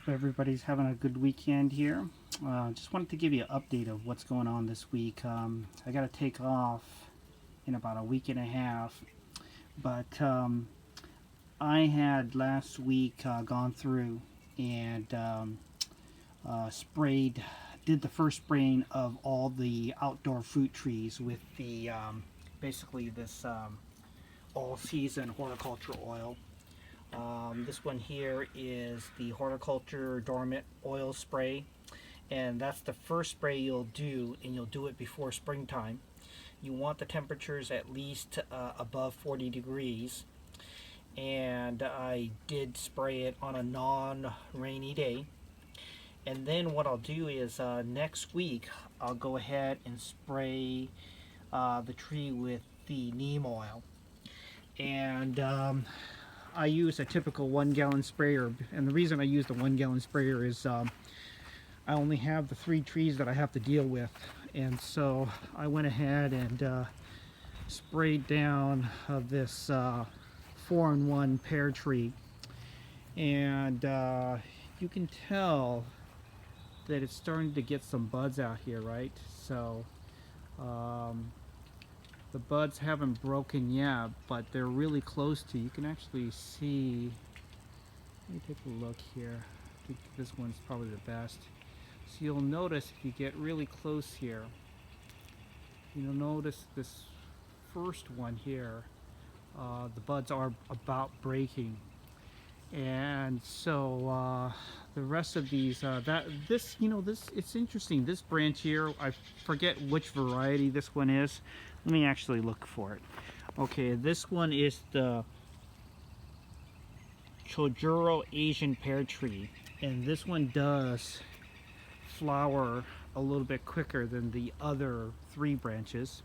Hope everybody's having a good weekend here. Just wanted to give you an update of what's going on this week. I got to take off in about a week and a half, but I had last week gone through and sprayed, did the first spraying of all the outdoor fruit trees with the basically this all-season horticultural oil. This one here is the Horticultural Dormant Oil Spray, and that's the first spray you'll do, and you'll do it before springtime. You want the temperatures at least above 40 degrees, and I did spray it on a non-rainy day. And then what I'll do is next week I'll go ahead and spray the tree with the neem oil. And I use a typical 1-gallon sprayer, and the reason I use the 1-gallon sprayer is I only have the 3 trees that I have to deal with, and so I went ahead and sprayed down this 4-in-1 pear tree, and you can tell that it's starting to get some buds out here, right? So the buds haven't broken yet, but they're really close to. You can actually see, let me take a look here. I think this one's probably the best. So you'll notice if you get really close here, you'll notice this first one here, the buds are about breaking. And so the rest of these, it's interesting. This branch here, I forget which variety this one is. Let me actually look for it. Okay, this one is the Chojuro Asian pear tree, and this one does flower a little bit quicker than the other 3 branches.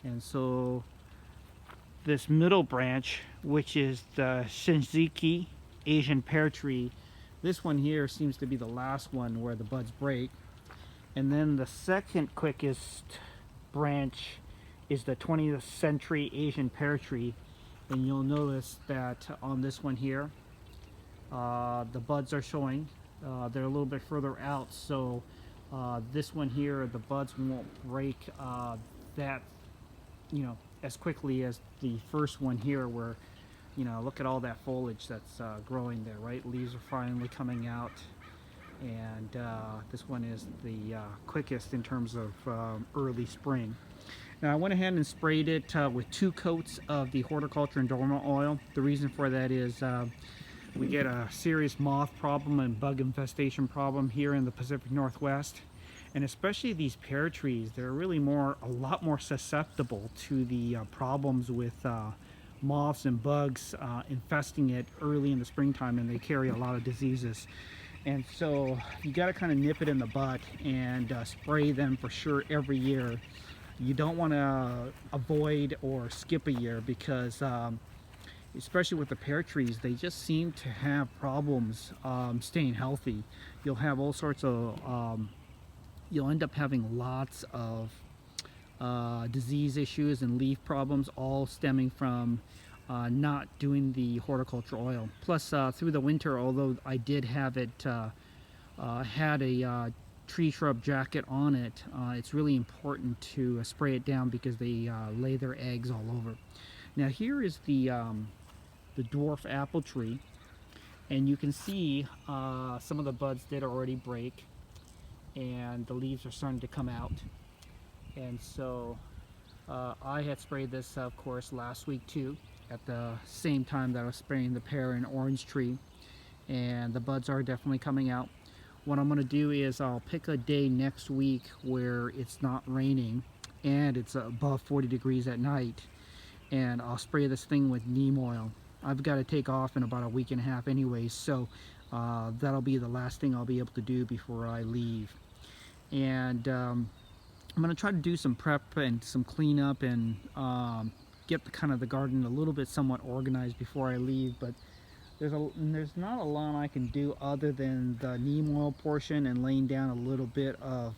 And so this middle branch, which is the Shinziki Asian pear tree, this one here seems to be the last one where the buds break. And then the second quickest branch is the 20th century Asian pear tree, and you'll notice that on this one here the buds are showing. They're a little bit further out, so this one here, the buds won't break that as quickly as the first one here, where look at all that foliage that's growing there, right? Leaves are finally coming out, and this one is the quickest in terms of early spring. Now I went ahead and sprayed it with 2 coats of the Horticulture and Dormant Oil. The reason for that is we get a serious moth problem and bug infestation problem here in the Pacific Northwest, and especially these pear trees. They're really a lot more susceptible to the problems with moths and bugs infesting it early in the springtime, and they carry a lot of diseases. And so you got to kind of nip it in the bud and spray them for sure every year. You don't want to avoid or skip a year, because especially with the pear trees, they just seem to have problems staying healthy. You'll have all sorts of you'll end up having lots of disease issues and leaf problems, all stemming from not doing the horticultural oil. Plus through the winter, although I did have it had a tree shrub jacket on it, it's really important to spray it down, because they lay their eggs all over. Now here is the dwarf apple tree, and you can see some of the buds did already break, and the leaves are starting to come out. And so I had sprayed this, of course, last week too, at the same time that I was spraying the pear and orange tree, and the buds are definitely coming out. What I'm going to do is I'll pick a day next week where it's not raining and it's above 40 degrees at night, and I'll spray this thing with neem oil. I've got to take off in about a week and a half anyways, so that'll be the last thing I'll be able to do before I leave. And I'm going to try to do some prep and some cleanup and get the garden a little bit somewhat organized before I leave. But there's not a lot I can do other than the neem oil portion and laying down a little bit of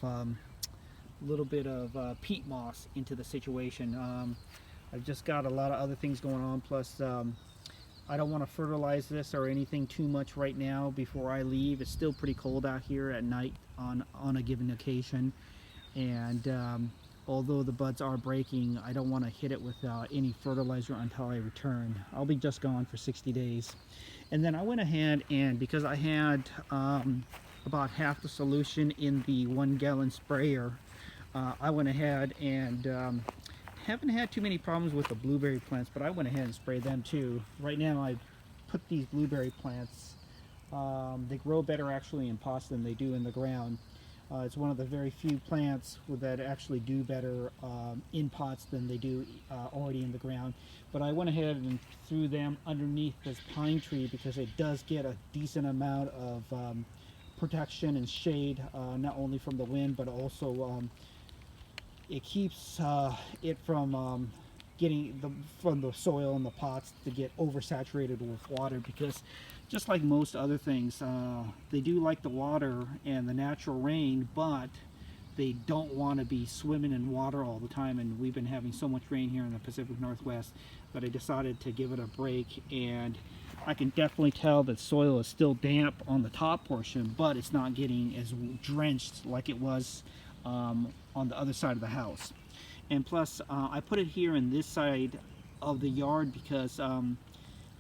peat moss into the situation. I've just got a lot of other things going on, plus I don't want to fertilize this or anything too much right now before I leave. It's still pretty cold out here at night on a given occasion, and although the buds are breaking, I don't want to hit it with any fertilizer until I return. I'll be just gone for 60 days. And then I went ahead, and because I had about half the solution in the 1-gallon sprayer, I went ahead and haven't had too many problems with the blueberry plants, but I went ahead and sprayed them too. Right now I put these blueberry plants, they grow better actually in pots than they do in the ground. It's one of the very few plants that actually do better in pots than they do already in the ground. But I went ahead and threw them underneath this pine tree because it does get a decent amount of protection and shade, not only from the wind, but also it keeps it from from the soil in the pots to get oversaturated with water, because just like most other things, they do like the water and the natural rain, but they don't want to be swimming in water all the time. And we've been having so much rain here in the Pacific Northwest that I decided to give it a break. And I can definitely tell that soil is still damp on the top portion, but it's not getting as drenched like it was on the other side of the house. And plus, I put it here in this side of the yard because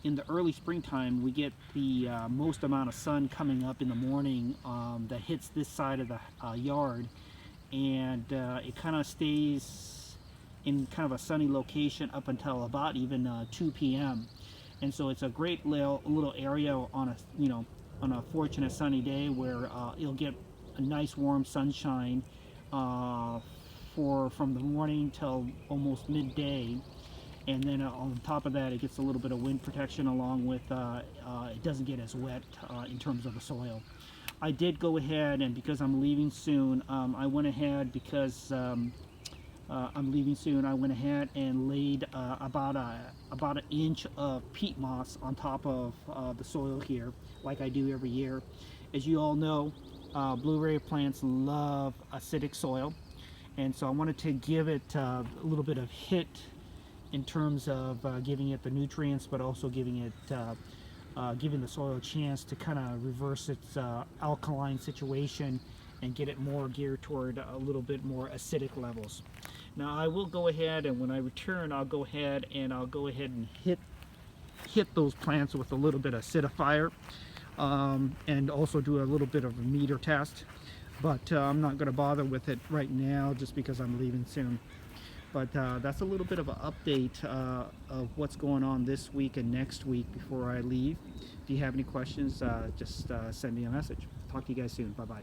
in the early springtime we get the most amount of sun coming up in the morning that hits this side of the yard, and it kind of stays in kind of a sunny location up until about even 2 p.m. And so it's a great little area on a on a fortunate sunny day where it'll get a nice warm sunshine from the morning till almost midday, and then on top of that it gets a little bit of wind protection, along with it doesn't get as wet in terms of the soil. I did go ahead, and because I'm leaving soon, I went ahead because I'm leaving soon. I went ahead and laid about an inch of peat moss on top of the soil here, like I do every year. As you all know, blueberry plants love acidic soil, and so I wanted to give it a little bit of hit in terms of giving it the nutrients, but also giving the soil a chance to kind of reverse its alkaline situation and get it more geared toward a little bit more acidic levels. Now I will go ahead, and when I return I'll go ahead and hit those plants with a little bit of acidifier, and also do a little bit of a meter test, but I'm not going to bother with it right now just because I'm leaving soon. But that's a little bit of an update of what's going on this week and next week before I leave. If you have any questions, just send me a message. Talk to you guys soon. Bye bye.